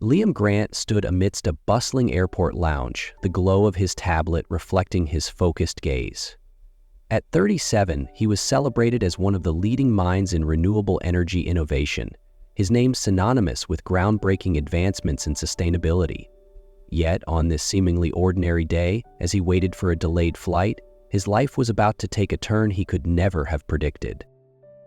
Liam Grant stood amidst a bustling airport lounge, the glow of his tablet reflecting his focused gaze. At 37, he was celebrated as one of the leading minds in renewable energy innovation, his name synonymous with groundbreaking advancements in sustainability. Yet, on this seemingly ordinary day, as he waited for a delayed flight, his life was about to take a turn he could never have predicted.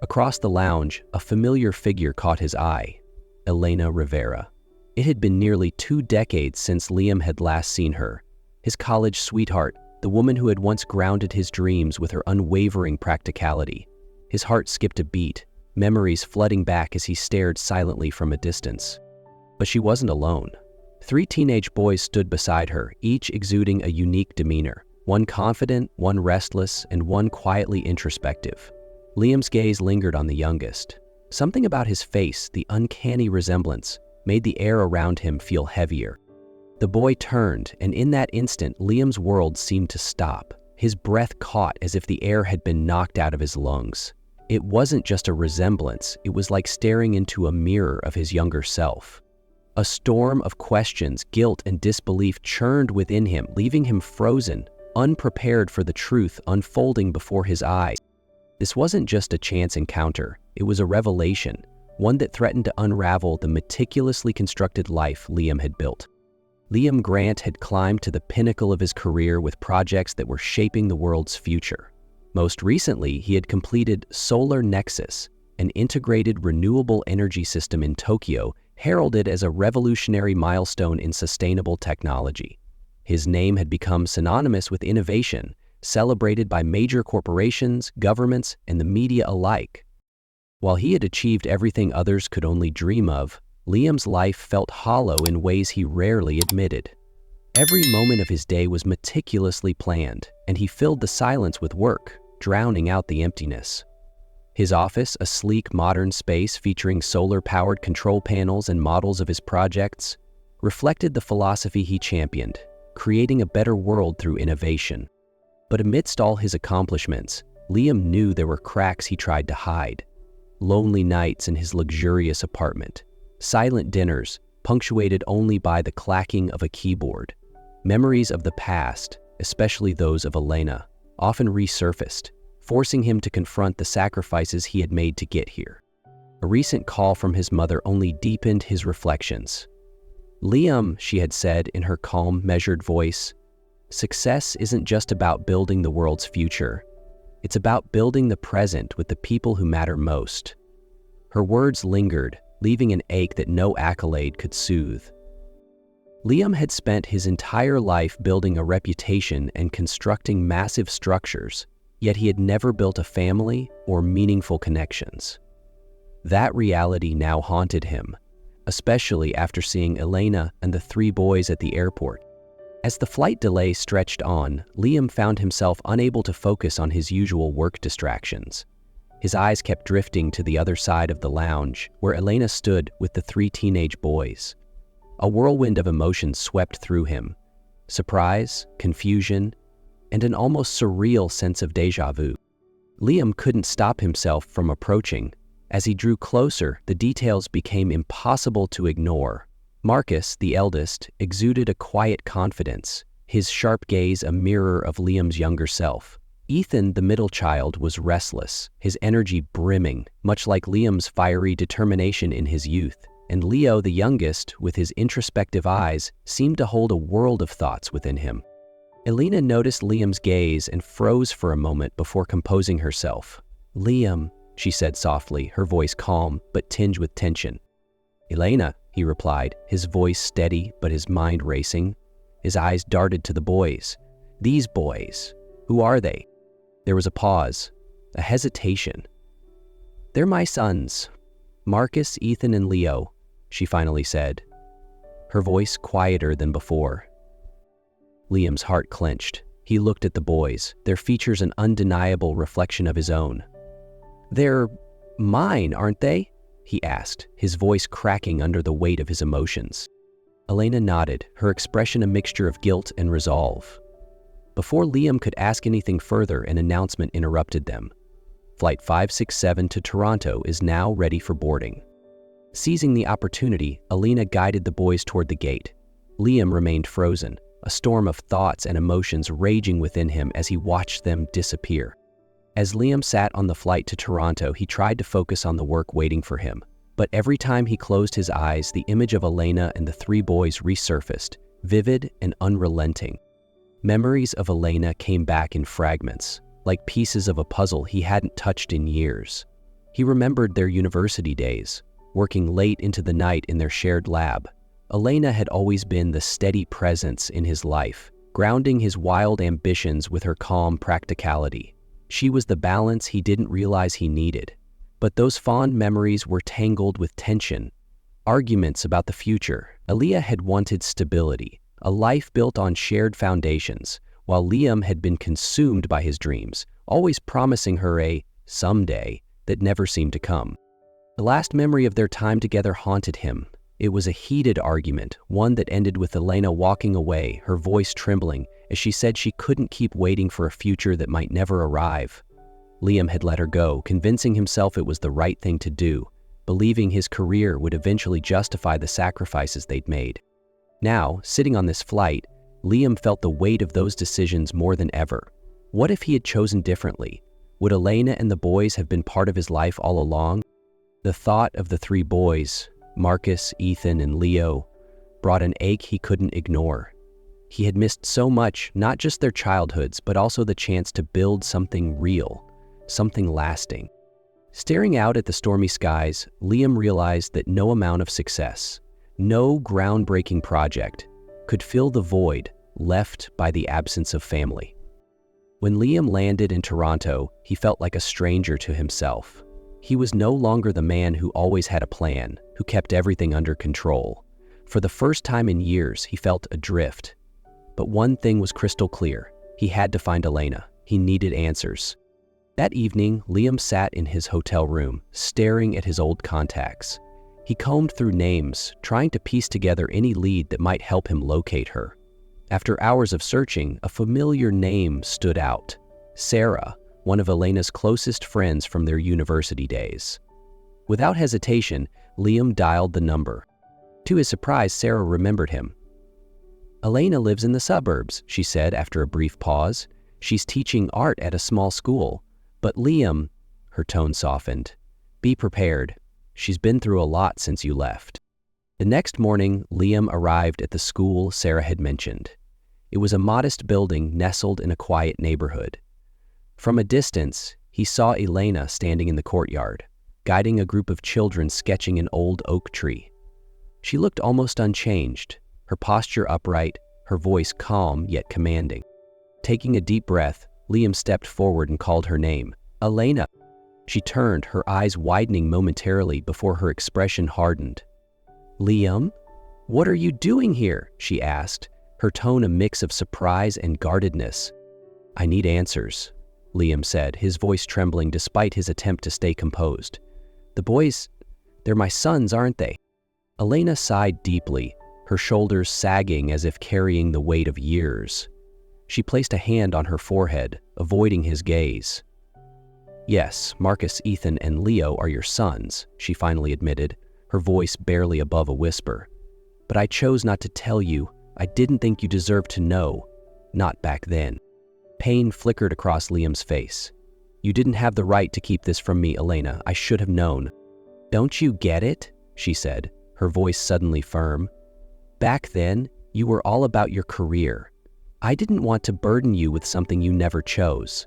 Across the lounge, a familiar figure caught his eye: Elena Rivera. It had been nearly 2 decades since Liam had last seen her, his college sweetheart, the woman who had once grounded his dreams with her unwavering practicality. His heart skipped a beat, memories flooding back as he stared silently from a distance. But she wasn't alone. 3 teenage boys stood beside her, each exuding a unique demeanor, one confident, one restless, and one quietly introspective. Liam's gaze lingered on the youngest. Something about his face, the uncanny resemblance, made the air around him feel heavier. The boy turned, and in that instant, Liam's world seemed to stop. His breath caught as if the air had been knocked out of his lungs. It wasn't just a resemblance, it was like staring into a mirror of his younger self. A storm of questions, guilt, and disbelief churned within him, leaving him frozen, unprepared for the truth unfolding before his eyes. This wasn't just a chance encounter, it was a revelation, one that threatened to unravel the meticulously constructed life Liam had built. Liam Grant had climbed to the pinnacle of his career with projects that were shaping the world's future. Most recently, he had completed Solar Nexus, an integrated renewable energy system in Tokyo, heralded as a revolutionary milestone in sustainable technology. His name had become synonymous with innovation, celebrated by major corporations, governments, and the media alike. While he had achieved everything others could only dream of, Liam's life felt hollow in ways he rarely admitted. Every moment of his day was meticulously planned, and he filled the silence with work, drowning out the emptiness. His office, a sleek, modern space featuring solar-powered control panels and models of his projects, reflected the philosophy he championed, creating a better world through innovation. But amidst all his accomplishments, Liam knew there were cracks he tried to hide. Lonely nights in his luxurious apartment, silent dinners punctuated only by the clacking of a keyboard. Memories of the past, especially those of Elena, often resurfaced, forcing him to confront the sacrifices he had made to get here. A recent call from his mother only deepened his reflections. "Liam," she had said in her calm, measured voice, "success isn't just about building the world's future. It's about building the present with the people who matter most." Her words lingered, leaving an ache that no accolade could soothe. Liam had spent his entire life building a reputation and constructing massive structures, yet he had never built a family or meaningful connections. That reality now haunted him, especially after seeing Elena and the 3 boys at the airport. As the flight delay stretched on, Liam found himself unable to focus on his usual work distractions. His eyes kept drifting to the other side of the lounge, where Elena stood with the 3 teenage boys. A whirlwind of emotions swept through him: surprise, confusion, and an almost surreal sense of déjà vu. Liam couldn't stop himself from approaching. As he drew closer, the details became impossible to ignore. Marcus, the eldest, exuded a quiet confidence, his sharp gaze a mirror of Liam's younger self. Ethan, the middle child, was restless, his energy brimming, much like Liam's fiery determination in his youth. And Leo, the youngest, with his introspective eyes, seemed to hold a world of thoughts within him. Elena noticed Liam's gaze and froze for a moment before composing herself. "Liam," she said softly, her voice calm but tinged with tension. "Elena," he replied, his voice steady but his mind racing. His eyes darted to the boys. "These boys, who are they?" There was a pause, a hesitation. "They're my sons, Marcus, Ethan, and Leo," she finally said, her voice quieter than before. Liam's heart clenched. He looked at the boys, their features an undeniable reflection of his own. "They're mine, aren't they?" he asked, his voice cracking under the weight of his emotions. Elena nodded, her expression a mixture of guilt and resolve. Before Liam could ask anything further, an announcement interrupted them. "Flight 567 to Toronto is now ready for boarding." Seizing the opportunity, Elena guided the boys toward the gate. Liam remained frozen, a storm of thoughts and emotions raging within him as he watched them disappear. As Liam sat on the flight to Toronto, he tried to focus on the work waiting for him. But every time he closed his eyes, the image of Elena and the three boys resurfaced, vivid and unrelenting. Memories of Elena came back in fragments, like pieces of a puzzle he hadn't touched in years. He remembered their university days, working late into the night in their shared lab. Elena had always been the steady presence in his life, grounding his wild ambitions with her calm practicality. She was the balance he didn't realize he needed. But those fond memories were tangled with tension, arguments about the future. Elena had wanted stability, a life built on shared foundations, while Liam had been consumed by his dreams, always promising her a someday that never seemed to come. The last memory of their time together haunted him. It was a heated argument, one that ended with Elena walking away, her voice trembling, as she said she couldn't keep waiting for a future that might never arrive. Liam had let her go, convincing himself it was the right thing to do, believing his career would eventually justify the sacrifices they'd made. Now, sitting on this flight, Liam felt the weight of those decisions more than ever. What if he had chosen differently? Would Elena and the boys have been part of his life all along? The thought of the three boys, Marcus, Ethan, and Leo, brought an ache he couldn't ignore. He had missed so much, not just their childhoods, but also the chance to build something real, something lasting. Staring out at the stormy skies, Liam realized that no amount of success, no groundbreaking project, could fill the void left by the absence of family. When Liam landed in Toronto, he felt like a stranger to himself. He was no longer the man who always had a plan, who kept everything under control. For the first time in years, he felt adrift. But one thing was crystal clear. He had to find Elena. He needed answers. That evening, Liam sat in his hotel room, staring at his old contacts. He combed through names, trying to piece together any lead that might help him locate her. After hours of searching, a familiar name stood out. Sarah, one of Elena's closest friends from their university days. Without hesitation, Liam dialed the number. To his surprise, Sarah remembered him. "Elena lives in the suburbs," she said after a brief pause. "She's teaching art at a small school. But Liam," her tone softened, "be prepared. She's been through a lot since you left." The next morning, Liam arrived at the school Sarah had mentioned. It was a modest building nestled in a quiet neighborhood. From a distance, he saw Elena standing in the courtyard, guiding a group of children sketching an old oak tree. She looked almost unchanged, her posture upright, her voice calm yet commanding. Taking a deep breath, Liam stepped forward and called her name, "Elena." She turned, her eyes widening momentarily before her expression hardened. "Liam, what are you doing here?" she asked, her tone a mix of surprise and guardedness. "I need answers," Liam said, his voice trembling despite his attempt to stay composed. "The boys, they're my sons, aren't they?" Elena sighed deeply, her shoulders sagging as if carrying the weight of years. She placed a hand on her forehead, avoiding his gaze. "Yes, Marcus, Ethan, and Leo are your sons," she finally admitted, her voice barely above a whisper. "But I chose not to tell you. I didn't think you deserved to know. Not back then." Pain flickered across Liam's face. "You didn't have the right to keep this from me, Elena. I should have known." "Don't you get it?" she said, her voice suddenly firm. "Back then, you were all about your career. I didn't want to burden you with something you never chose."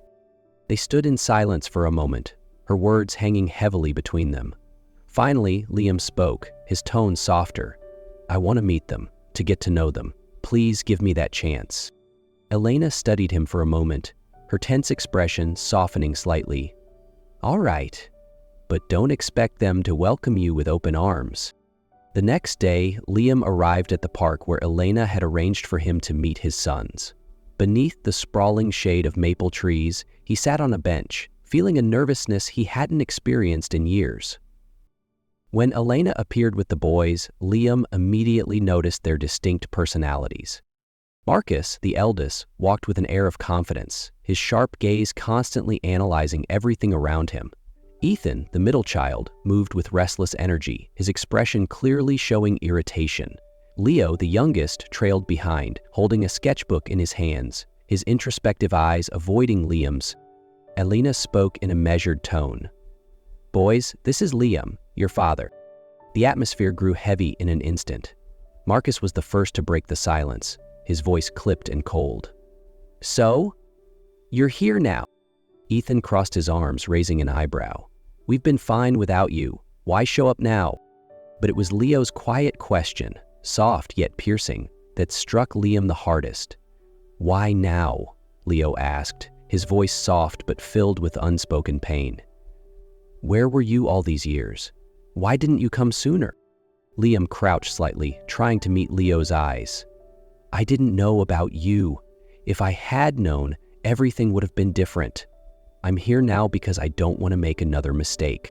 They stood in silence for a moment, her words hanging heavily between them. Finally, Liam spoke, his tone softer. "I want to meet them, to get to know them. Please give me that chance." Elena studied him for a moment, her tense expression softening slightly. "All right, but don't expect them to welcome you with open arms." The next day, Liam arrived at the park where Elena had arranged for him to meet his sons. Beneath the sprawling shade of maple trees, he sat on a bench, feeling a nervousness he hadn't experienced in years. When Elena appeared with the boys, Liam immediately noticed their distinct personalities. Marcus, the eldest, walked with an air of confidence, his sharp gaze constantly analyzing everything around him. Ethan, the middle child, moved with restless energy, his expression clearly showing irritation. Leo, the youngest, trailed behind, holding a sketchbook in his hands, his introspective eyes avoiding Liam's. Elena spoke in a measured tone. "Boys, this is Liam, your father." The atmosphere grew heavy in an instant. Marcus was the first to break the silence, his voice clipped and cold. "So? You're here now." Ethan crossed his arms, raising an eyebrow. "We've been fine without you. Why show up now?" But it was Leo's quiet question, soft yet piercing, that struck Liam the hardest. "Why now?" Leo asked, his voice soft but filled with unspoken pain. "Where were you all these years? Why didn't you come sooner?" Liam crouched slightly, trying to meet Leo's eyes. "I didn't know about you. If I had known, everything would have been different. I'm here now because I don't want to make another mistake."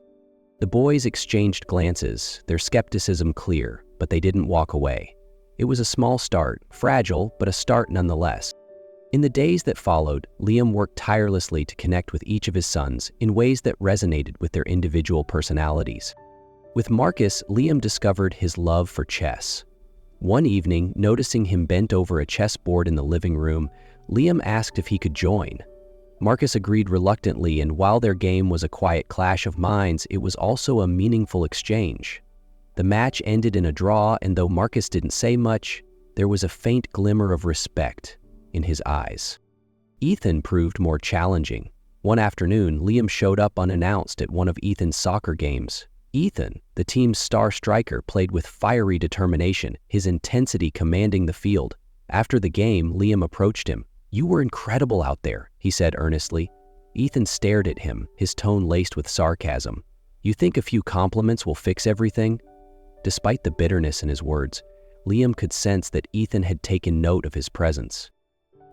The boys exchanged glances, their skepticism clear, but they didn't walk away. It was a small start, fragile, but a start nonetheless. In the days that followed, Liam worked tirelessly to connect with each of his sons in ways that resonated with their individual personalities. With Marcus, Liam discovered his love for chess. One evening, noticing him bent over a chessboard in the living room, Liam asked if he could join. Marcus agreed reluctantly, and while their game was a quiet clash of minds, it was also a meaningful exchange. The match ended in a draw, and though Marcus didn't say much, there was a faint glimmer of respect in his eyes. Ethan proved more challenging. One afternoon, Liam showed up unannounced at one of Ethan's soccer games. Ethan, the team's star striker, played with fiery determination, his intensity commanding the field. After the game, Liam approached him. "You were incredible out there," he said earnestly. Ethan stared at him, his tone laced with sarcasm. "You think a few compliments will fix everything?" Despite the bitterness in his words, Liam could sense that Ethan had taken note of his presence.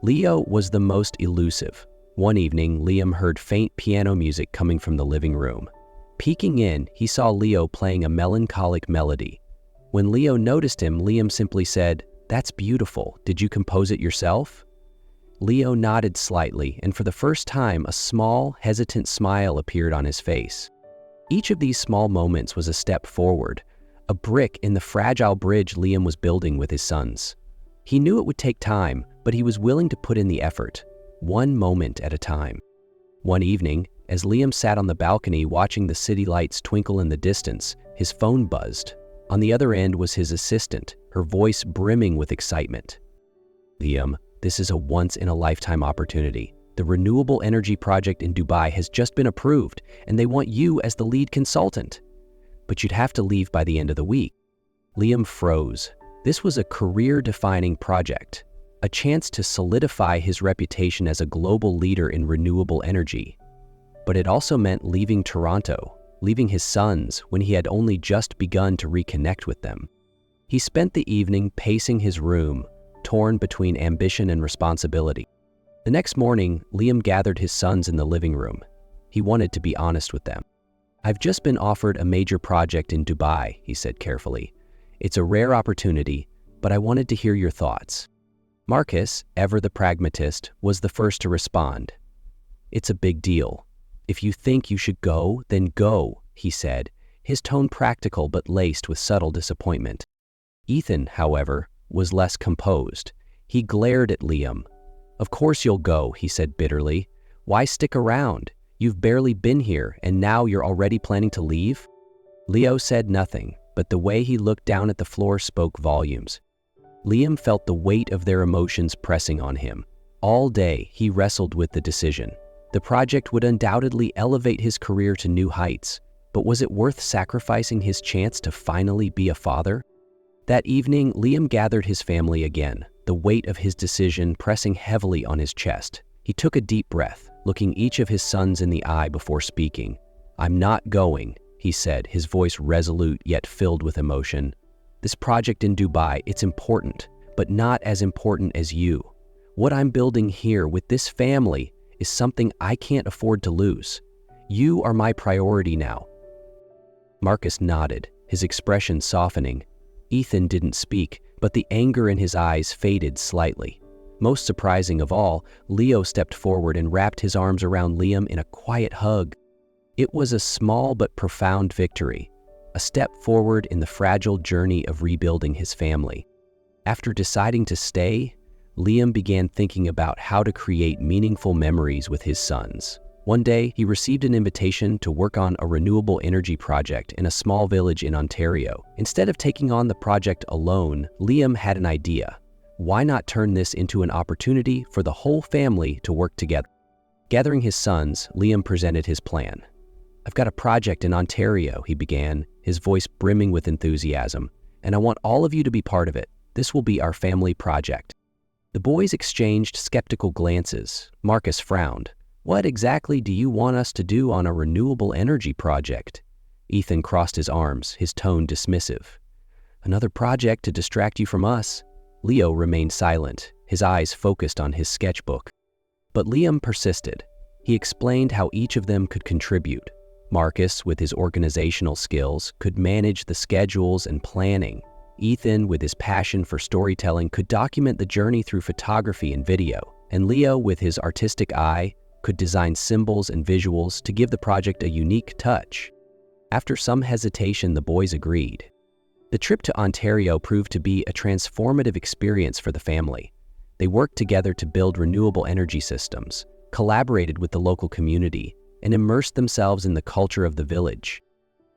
Leo was the most elusive. One evening, Liam heard faint piano music coming from the living room. Peeking in, he saw Leo playing a melancholic melody. When Leo noticed him, Liam simply said, "That's beautiful. Did you compose it yourself?" Leo nodded slightly, and for the first time, a small, hesitant smile appeared on his face. Each of these small moments was a step forward, a brick in the fragile bridge Liam was building with his sons. He knew it would take time, but he was willing to put in the effort, one moment at a time. One evening, as Liam sat on the balcony watching the city lights twinkle in the distance, his phone buzzed. On the other end was his assistant, her voice brimming with excitement. "Liam, this is a once-in-a-lifetime opportunity. The renewable energy project in Dubai has just been approved, and they want you as the lead consultant. But you'd have to leave by the end of the week." Liam froze. This was a career-defining project, a chance to solidify his reputation as a global leader in renewable energy. But it also meant leaving Toronto, leaving his sons when he had only just begun to reconnect with them. He spent the evening pacing his room, torn between ambition and responsibility. The next morning, Liam gathered his sons in the living room. He wanted to be honest with them. "I've just been offered a major project in Dubai," he said carefully. "It's a rare opportunity, but I wanted to hear your thoughts." Marcus, ever the pragmatist, was the first to respond. "It's a big deal. If you think you should go, then go," he said, his tone practical but laced with subtle disappointment. Ethan, however, was less composed. He glared at Liam. "Of course you'll go," he said bitterly. "Why stick around? You've barely been here, and now you're already planning to leave?" Leo said nothing, but the way he looked down at the floor spoke volumes. Liam felt the weight of their emotions pressing on him. All day, he wrestled with the decision. The project would undoubtedly elevate his career to new heights, but was it worth sacrificing his chance to finally be a father? That evening, Liam gathered his family again, the weight of his decision pressing heavily on his chest. He took a deep breath, looking each of his sons in the eye before speaking. "I'm not going," he said, his voice resolute yet filled with emotion. "This project in Dubai, it's important, but not as important as you. What I'm building here with this family is something I can't afford to lose. You are my priority now." Marcus nodded, his expression softening. Ethan didn't speak, but the anger in his eyes faded slightly. Most surprising of all, Leo stepped forward and wrapped his arms around Liam in a quiet hug. It was a small but profound victory, a step forward in the fragile journey of rebuilding his family. After deciding to stay, Liam began thinking about how to create meaningful memories with his sons. One day, he received an invitation to work on a renewable energy project in a small village in Ontario. Instead of taking on the project alone, Liam had an idea. Why not turn this into an opportunity for the whole family to work together? Gathering his sons, Liam presented his plan. "I've got a project in Ontario," he began, his voice brimming with enthusiasm, "and I want all of you to be part of it. This will be our family project." The boys exchanged skeptical glances. Marcus frowned. "What exactly do you want us to do on a renewable energy project?" Ethan crossed his arms, his tone dismissive. "Another project to distract you from us." Leo remained silent, his eyes focused on his sketchbook. But Liam persisted. He explained how each of them could contribute. Marcus, with his organizational skills, could manage the schedules and planning. Ethan, with his passion for storytelling, could document the journey through photography and video. And Leo, with his artistic eye, could design symbols and visuals to give the project a unique touch. After some hesitation, the boys agreed. The trip to Ontario proved to be a transformative experience for the family. They worked together to build renewable energy systems, collaborated with the local community, and immersed themselves in the culture of the village.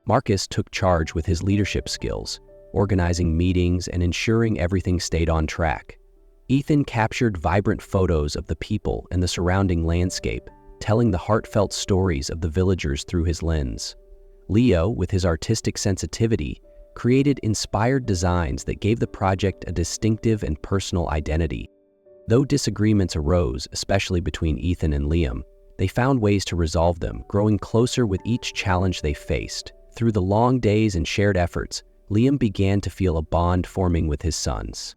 Marcus took charge with his leadership skills, organizing meetings and ensuring everything stayed on track. Ethan captured vibrant photos of the people and the surrounding landscape, telling the heartfelt stories of the villagers through his lens. Leo, with his artistic sensitivity, created inspired designs that gave the project a distinctive and personal identity. Though disagreements arose, especially between Ethan and Liam, they found ways to resolve them, growing closer with each challenge they faced. Through the long days and shared efforts, Liam began to feel a bond forming with his sons.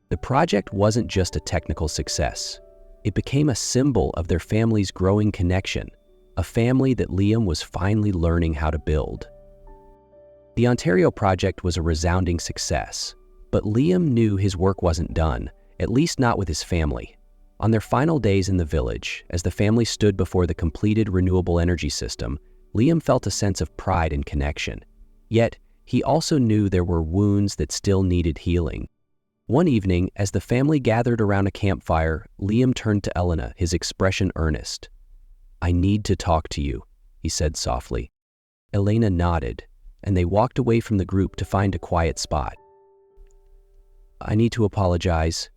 The project wasn't just a technical success. It became a symbol of their family's growing connection, a family that Liam was finally learning how to build. The Ontario project was a resounding success, but Liam knew his work wasn't done, at least not with his family. On their final days in the village, as the family stood before the completed renewable energy system, Liam felt a sense of pride and connection. Yet, he also knew there were wounds that still needed healing. One evening, as the family gathered around a campfire, Liam turned to Elena, his expression earnest. "I need to talk to you," he said softly. Elena nodded, and they walked away from the group to find a quiet spot. "I need to apologize,"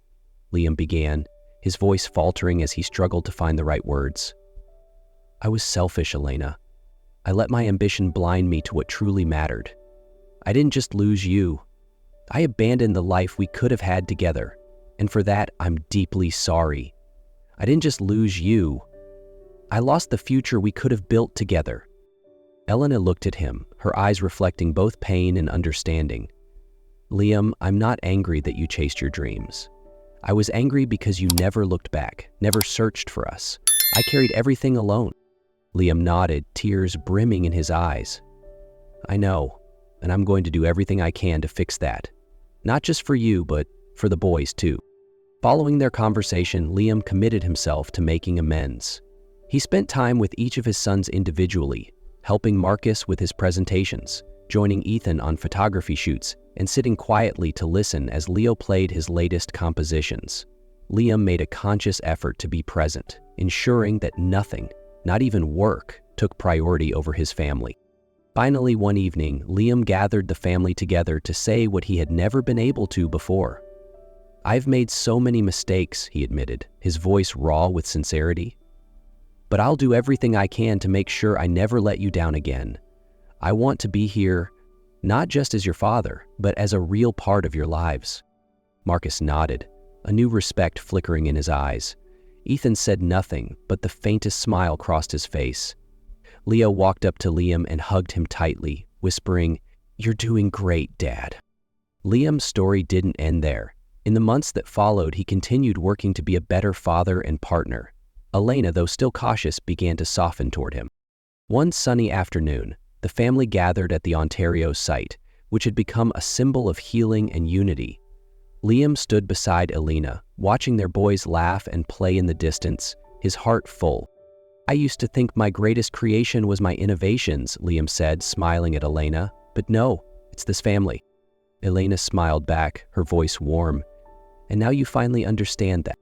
Liam began, his voice faltering as he struggled to find the right words. "I was selfish, Elena. I let my ambition blind me to what truly mattered. I didn't just lose you. I abandoned the life we could have had together, and for that, I'm deeply sorry. I didn't just lose you. I lost the future we could have built together." Elena looked at him, her eyes reflecting both pain and understanding. "Liam, I'm not angry that you chased your dreams. I was angry because you never looked back, never searched for us. I carried everything alone." Liam nodded, tears brimming in his eyes. "I know, and I'm going to do everything I can to fix that. Not just for you, but for the boys too." Following their conversation, Liam committed himself to making amends. He spent time with each of his sons individually, helping Marcus with his presentations, joining Ethan on photography shoots, and sitting quietly to listen as Leo played his latest compositions. Liam made a conscious effort to be present, ensuring that nothing, not even work, took priority over his family. Finally, one evening, Liam gathered the family together to say what he had never been able to before. "I've made so many mistakes," he admitted, his voice raw with sincerity. "But I'll do everything I can to make sure I never let you down again. I want to be here, not just as your father, but as a real part of your lives." Marcus nodded, a new respect flickering in his eyes. Ethan said nothing, but the faintest smile crossed his face. Leo walked up to Liam and hugged him tightly, whispering, "You're doing great, Dad." Liam's story didn't end there. In the months that followed, he continued working to be a better father and partner. Elena, though still cautious, began to soften toward him. One sunny afternoon, the family gathered at the Ontario site, which had become a symbol of healing and unity. Liam stood beside Elena, watching their boys laugh and play in the distance, his heart full. I used to think my greatest creation was my innovations, Liam said, smiling at Elena. But no, it's this family. Elena smiled back, her voice warm. And now you finally understand that.